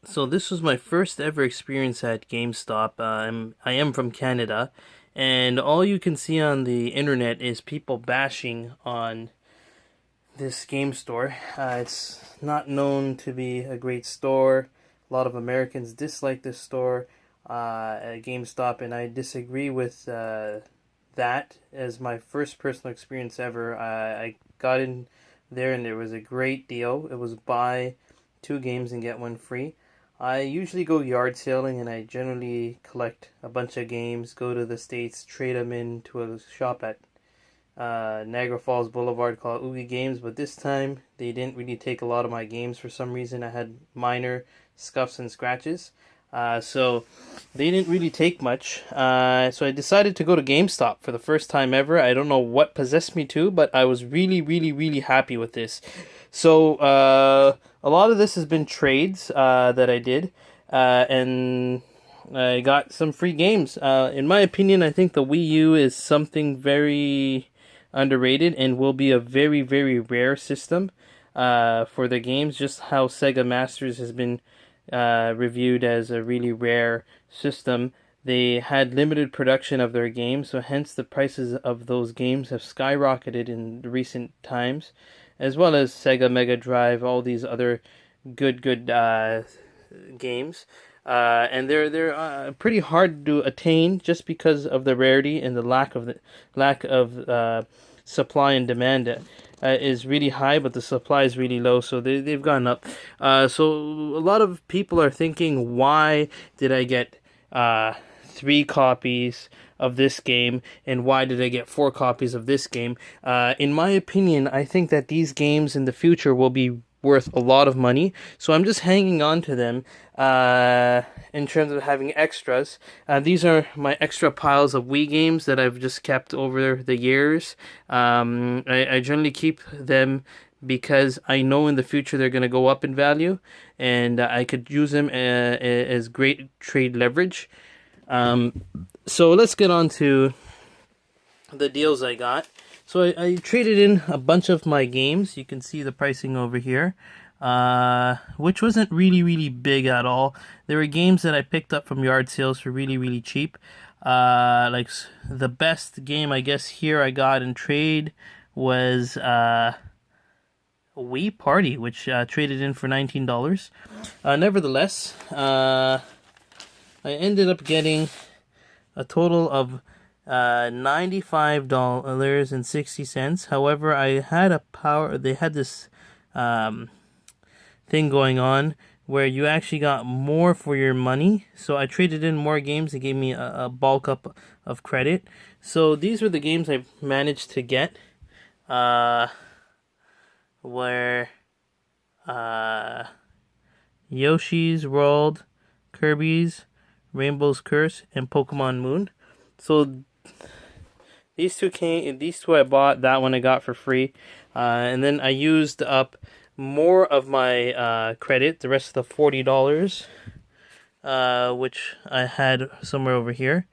So this was my first ever experience at GameStop. I am from Canada, and all you can see on the internet is people bashing on this game store. It's not known to be a great store. A lot of Americans dislike this store at GameStop, and I disagree with that as my first personal experience ever. I got in there, and there was a great deal. It was buy two games and get one free. I usually go yard sailing, and I generally collect a bunch of games, go to the States, trade them into a shop at Niagara Falls Boulevard called Oogie Games, but this time they didn't really take a lot of my games for some reason. I had minor scuffs and scratches. So they didn't really take much. So I decided to go to GameStop for the first time ever. I don't know what possessed me to, but I was really, really, really happy with this. So a lot of this has been trades that I did, and I got some free games. In my opinion, I think the Wii U is something very underrated and will be a very, very rare system for the games, just how Sega Masters has been reviewed as a really rare system. They had limited production of their games, so hence the prices of those games have skyrocketed in recent times, as well as Sega Mega Drive, all these other good games. And they're pretty hard to attain just because of the rarity and the lack of supply and demand is really high, but the supply is really low, so they've gone up. So a lot of people are thinking, why did I get three copies of this game, and why did I get four copies of this game? In my opinion, I think that these games in the future will be worth a lot of money, so I'm just hanging on to them in terms of having extras. These are my extra piles of Wii games that I've just kept over the years. I generally keep them because I know in the future they're going to go up in value, and I could use them as great trade leverage. So let's get on to the deals I got. So I traded in a bunch of my games. You can see the pricing over here, which wasn't really, really big at all. There were games that I picked up from yard sales for really, really cheap. Like the best game, I guess, here I got in trade was Wii Party, which traded in for $19. Nevertheless, I ended up getting a total of $95.60. However, they had this thing going on where you actually got more for your money. So I traded in more games. They gave me a bulk up of credit. So these were the games I managed to get. Where Yoshi's World, Kirby's Rainbow's Curse, and Pokemon Moon. So these two I bought. That one I got for free, and then I used up more of my credit. The rest of the $40, which I had somewhere over here.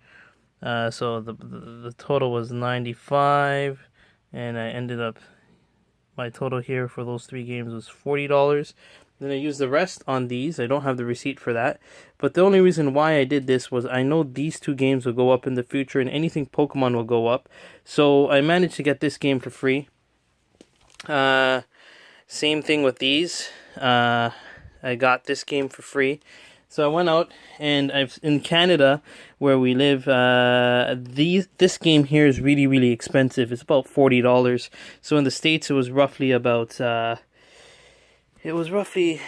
So the total was 95, and I ended up my total here for those three games was $40. Then I used the rest on these. I don't have the receipt for that. But the only reason why I did this was I know these two games will go up in the future, and anything Pokemon will go up. So I managed to get this game for free. Same thing with these. I got this game for free. So I went out, and in Canada, where we live, this game here is really, really expensive. It's about $40. So in the States, it was roughly about... It was roughly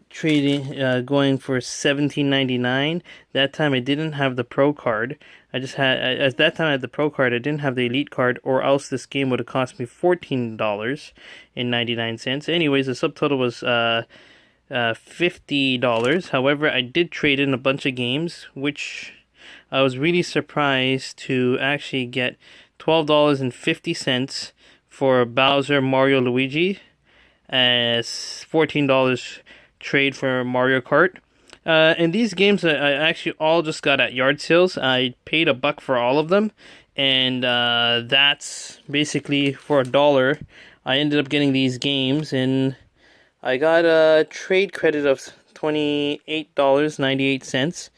trading going for $17.99. That time I didn't have the Pro card. At that time I had the Pro card. I didn't have the Elite card, or else this game would have cost me $14.99. Anyways, the subtotal was $50. However, I did trade in a bunch of games, which I was really surprised to actually get $12.50 for Bowser, Mario, Luigi, as $14 trade for Mario Kart. And these games I actually all just got at yard sales. I paid $1 for all of them, and that's basically for $1. I ended up getting these games, and I got a trade credit of $28.98,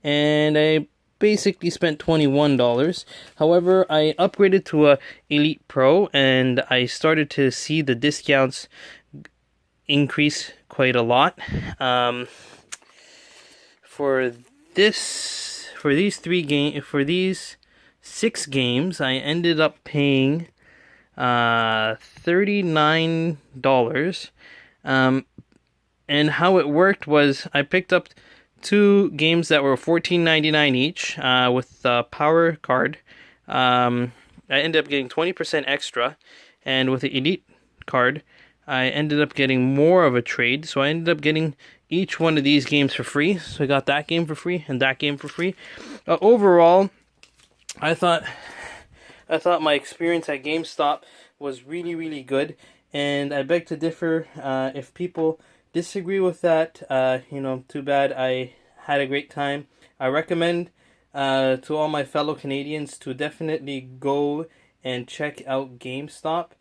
and I basically spent $21. However, I upgraded to a Elite Pro, and I started to see the discounts increase quite a lot. For these 6 games, I ended up paying $39. And how it worked was I picked up 2 games that were $14.99 each with the power card. I ended up getting 20% extra, and with the Elite card, I ended up getting more of a trade. So I ended up getting each one of these games for free. So I got that game for free and that game for free. Overall, I thought my experience at GameStop was really, really good, and I beg to differ. If people disagree with that, too bad. I had a great time. I recommend to all my fellow Canadians to definitely go and check out GameStop.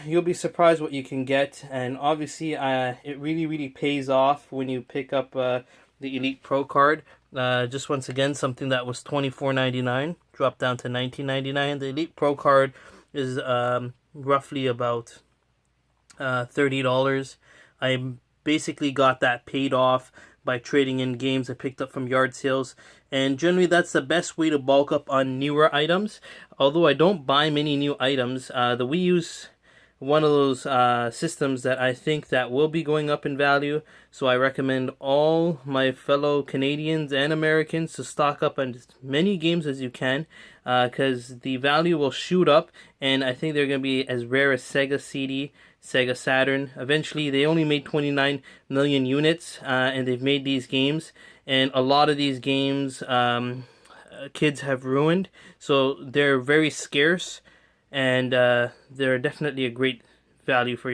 You'll be surprised what you can get, and obviously it really, really pays off when you pick up the Elite Pro card. Just once again, something that was $24.99 dropped down to $19.99. The Elite Pro card is roughly about $30. I basically got that paid off by trading in games I picked up from yard sales, and generally that's the best way to bulk up on newer items. Although I don't buy many new items, the Wii U's one of those systems that I think that will be going up in value, so I recommend all my fellow Canadians and Americans to stock up on as many games as you can, because the value will shoot up, and I think they're going to be as rare as Sega CD, Sega Saturn. Eventually, they only made 29 million units, and they've made these games, and a lot of these games kids have ruined, so they're very scarce, and they're definitely a great value for your